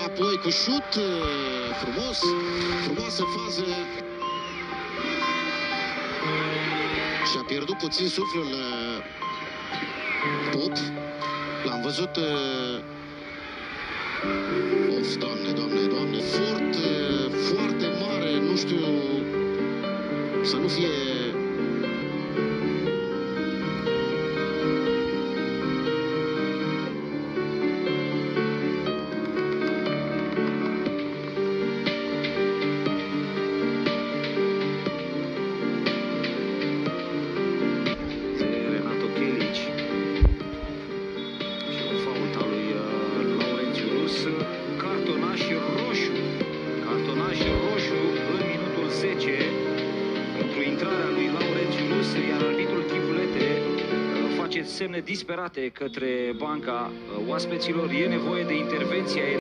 Apoi cu șut frumos, frumoasă fază. Și-a pierdut puțin suflul Pop. L-am văzut of, doamne, doamne, doamne, foarte mare, nu știu, să nu fie cartonaș roșu în minutul 10 pentru intrarea lui Laurențiu, iar arbitrul Chivulete face semne disperate către banca oaspeților. E nevoie de intervenția